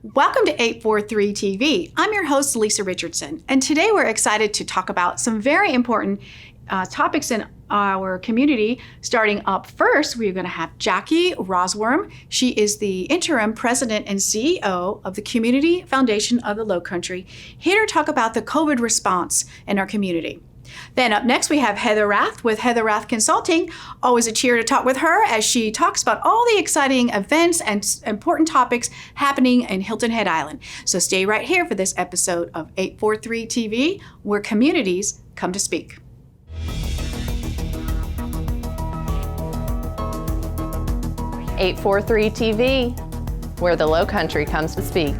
Welcome to 843 TV. I'm your host, Lisa Richardson, and today we're excited to talk about some very important topics in our community. Starting up first, we're going to have Jackie Rosswurm. She is the interim president and CEO of the Community Foundation of the Lowcountry, here to talk about the COVID response in our community. Then up next, we have Heather Rath with Heather Rath Consulting. Always a cheer to talk with her as she talks about all the exciting events and important topics happening in Hilton Head Island. So stay right here for this episode of 843 TV, where communities come to speak. .843 TV, where the Lowcountry comes to speak.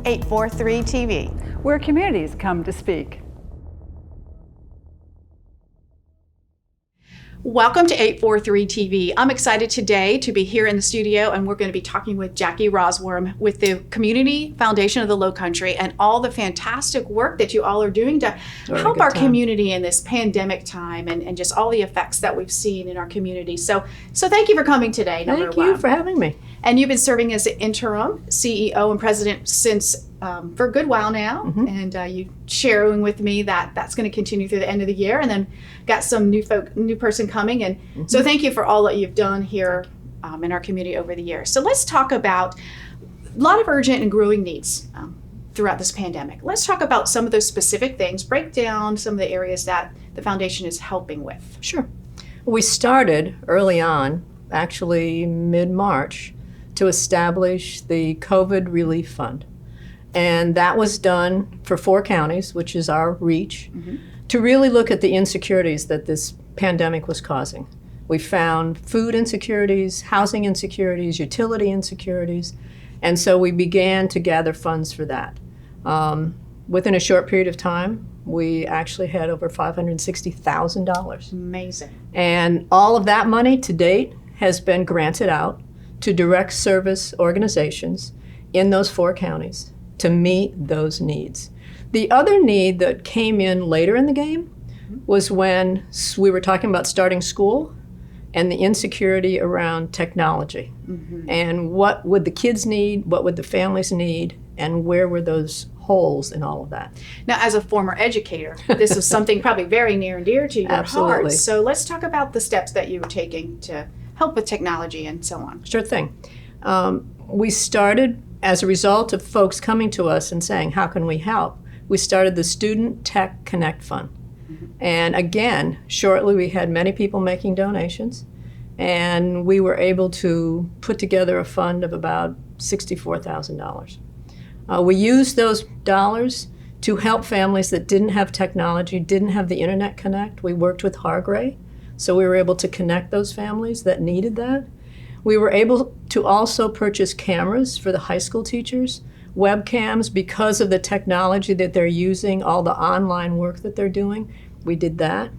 .843 TV, where communities come to speak. Welcome to 843 TV. I'm excited today to be here in the studio, and we're going to be talking with Jackie Rosswurm with the Community Foundation of the Lowcountry and all the fantastic work that you all are doing to help our community in this pandemic time and just all the effects that we've seen in our community. So thank you for coming today. Thank you for having me. And you've been serving as the interim CEO and president since for a good while now, and you sharing with me that that's going to continue through the end of the year, and then got some new person coming, and so thank you for all that you've done here in our community over the years. So let's talk about a lot of urgent and growing needs throughout this pandemic. Let's talk about some of those specific things, break down some of the areas that the foundation is helping with. Sure. We started early on, actually mid-March, to establish the COVID Relief Fund. And that was done for 4 counties, which is our reach, to really look at the insecurities that this pandemic was causing. We found food insecurities, housing insecurities, utility insecurities, and so we began to gather funds for that. Within a short period of time, we actually had over $560,000. Amazing. And all of that money to date has been granted out to direct service organizations in those 4 counties to meet those needs. The other need that came in later in the game was when we were talking about starting school and the insecurity around technology. And what would the kids need, what would the families need, and where were those holes in all of that? Now, as a former educator, this is something probably very near and dear to your heart. So let's talk about the steps that you were taking to help with technology and so on. Sure thing. We started as a result of folks coming to us and saying, how can we help? We started the Student Tech Connect Fund. And again, shortly we had many people making donations, and we were able to put together a fund of about $64,000. We used those dollars to help families that didn't have technology, didn't have the internet connect. We worked with Hargray, so we were able to connect those families that needed that. We were able to also purchase cameras for the high school teachers, webcams, because of the technology that they're using, all the online work that they're doing. We did that.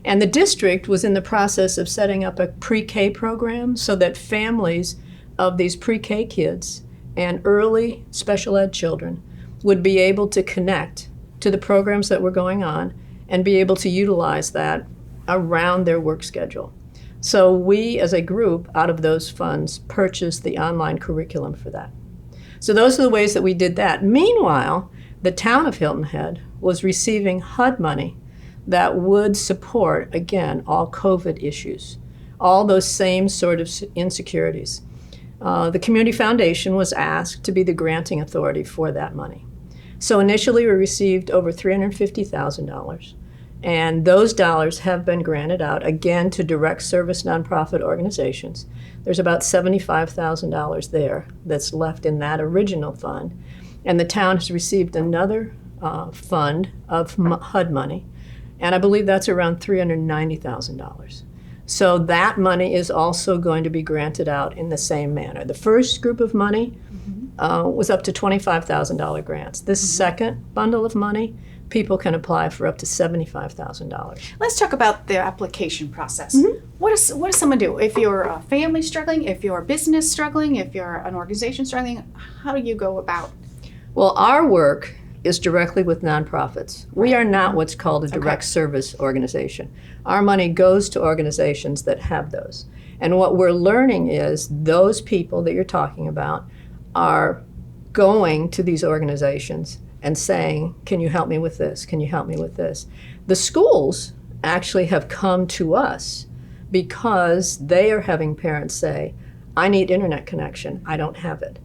And the district was in the process of setting up a pre-K program so that families of these pre-K kids and early special ed children would be able to connect to the programs that were going on and be able to utilize that around their work schedule. So we, as a group, out of those funds, purchased the online curriculum for that. So those are the ways that we did that. Meanwhile, the town of Hilton Head was receiving HUD money that would support, again, all COVID issues, all those same sort of insecurities. The Community Foundation was asked to be the granting authority for that money. So initially we received over $350,000. And those dollars have been granted out, again, to direct service nonprofit organizations. There's about $75,000 there that's left in that original fund. And the town has received another fund of HUD money, and I believe that's around $390,000. So that money is also going to be granted out in the same manner. The first group of money was up to $25,000 grants. This second bundle of money, people can apply for up to $75,000. Let's talk about the application process. What does someone do? If you're a family struggling, if you're a business struggling, if you're an organization struggling, how do you go about? Well, our work is directly with nonprofits. We are not what's called a direct service organization. Our money goes to organizations that have those. And what we're learning is those people that you're talking about are going to these organizations and saying, can you help me with this? Can you help me with this? The schools actually have come to us because they are having parents say, I need internet connection, I don't have it.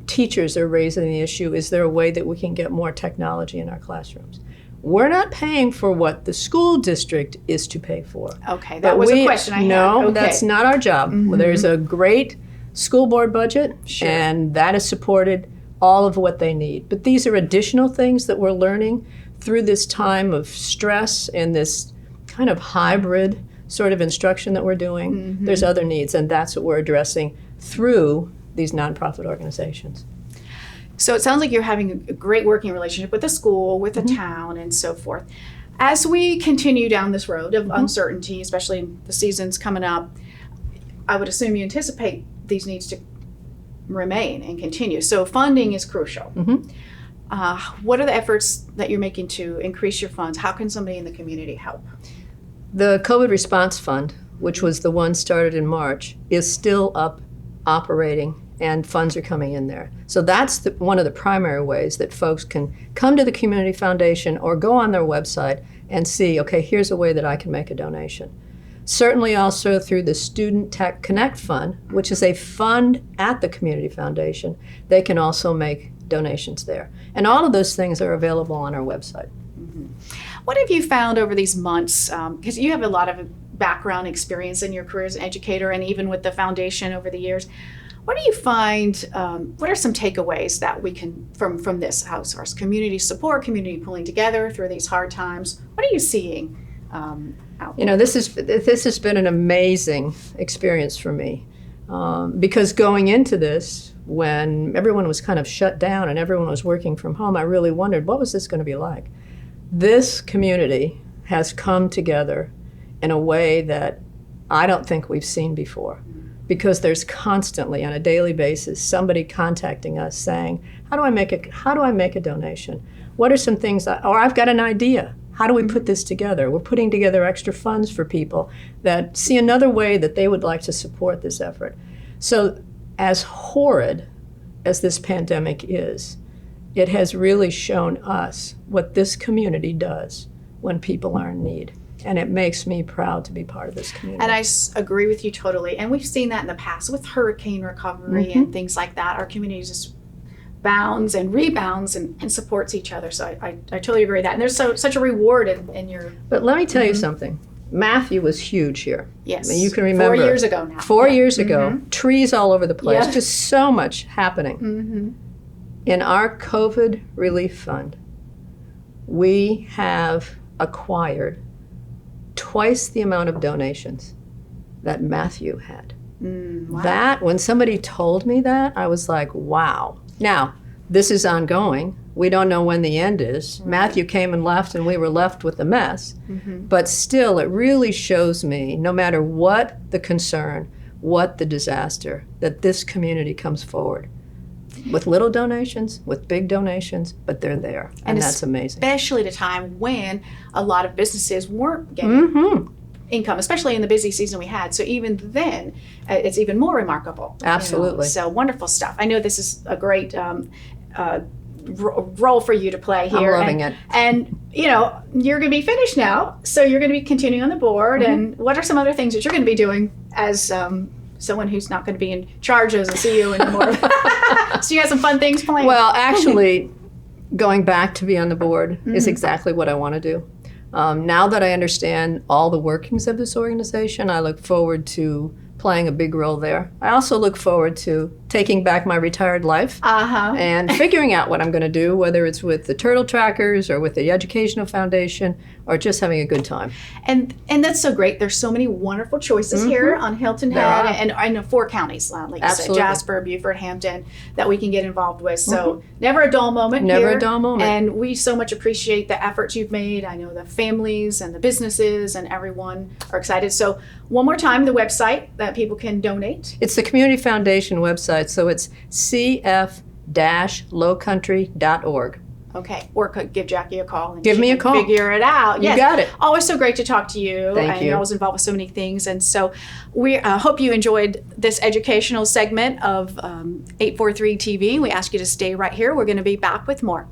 Teachers are raising the issue, is there a way that we can get more technology in our classrooms? We're not paying for what the school district is to pay for. Okay, that was a question I had. No, Okay. that's not our job. There's a great school board budget, Sure. and that has supported all of what they need. But these are additional things that we're learning through this time of stress and this kind of hybrid sort of instruction that we're doing. There's other needs, and that's what we're addressing through these nonprofit organizations. So it sounds like you're having a great working relationship with the school, with the town, and so forth. As we continue down this road of uncertainty, especially the seasons coming up, I would assume you anticipate these needs to remain and continue. So funding is crucial. What are the efforts that you're making to increase your funds? How can somebody in the community help? The COVID Response Fund, which was the one started in March, is still up operating, and funds are coming in there. So that's one of the primary ways that folks can come to the Community Foundation or go on their website and see, okay, here's a way that I can make a donation. Certainly also through the Student Tech Connect Fund, which is a fund at the Community Foundation, they can also make donations there. And all of those things are available on our website. What have you found over these months? Because you have a lot of background experience in your career as an educator and even with the foundation over the years. What do you find, what are some takeaways that we can, from this house, our community support, community pulling together through these hard times? What are you seeing out there? This has been an amazing experience for me because going into this, when everyone was kind of shut down and everyone was working from home, I really wondered, what was this going to be like? This community has come together in a way that I don't think we've seen before, because there's constantly, on a daily basis, somebody contacting us saying, how do I make a donation? What are some things, or I've got an idea. How do we put this together? We're putting together extra funds for people that see another way that they would like to support this effort. So as horrid as this pandemic is, it has really shown us what this community does when people are in need. And it makes me proud to be part of this community. And I agree with you totally. And we've seen that in the past with hurricane recovery and things like that. Our community just bounds and rebounds and supports each other. So I totally agree with that. And there's such a reward in your... But let me tell you something. Matthew was huge here. Yes. I mean, you can remember. 4 years ago now. 4 years ago. Trees all over the place. Yeah. Just so much happening. In our COVID relief fund, we have acquired twice the amount of donations that Matthew had. Wow. That, when somebody told me that, I was like, wow. Now, this is ongoing. We don't know when the end is. Right. Matthew came and left, and we were left with the mess. But still, it really shows me, no matter what the concern, what the disaster, that this community comes forward with little donations, with big donations, but they're there, and that's amazing. Especially at a time when a lot of businesses weren't getting income, especially in the busy season we had. So even then, it's even more remarkable. Absolutely. So wonderful stuff. I know this is a great role for you to play here. I'm loving it. And you're going to be finished now, so you're going to be continuing on the board. And what are some other things that you're going to be doing as someone who's not going to be in charge as a CEO anymore? So you got some fun things planned? Well, actually, going back to be on the board is exactly what I want to do. Now that I understand all the workings of this organization, I look forward to playing a big role there. I also look forward to taking back my retired life and figuring out what I'm going to do, whether it's with the Turtle Trackers or with the Educational Foundation or just having a good time. And that's so great. There's so many wonderful choices here on Hilton Head and 4 counties, like you said, Jasper, Beaufort, Hampton, that we can get involved with. So never a dull moment here. Never a dull moment. And we so much appreciate the efforts you've made. I know the families and the businesses and everyone are excited. So one more time, the website that people can donate. It's the Community Foundation website, so it's cf-lowcountry.org. Okay, or could give Jackie a call and Give she me a can call. Figure it out. You Yes. got it. Always so great to talk to you. Thank and you. You're always involved with so many things, and so we hope you enjoyed this educational segment of 843 TV. We ask you to stay right here. We're going to be back with more.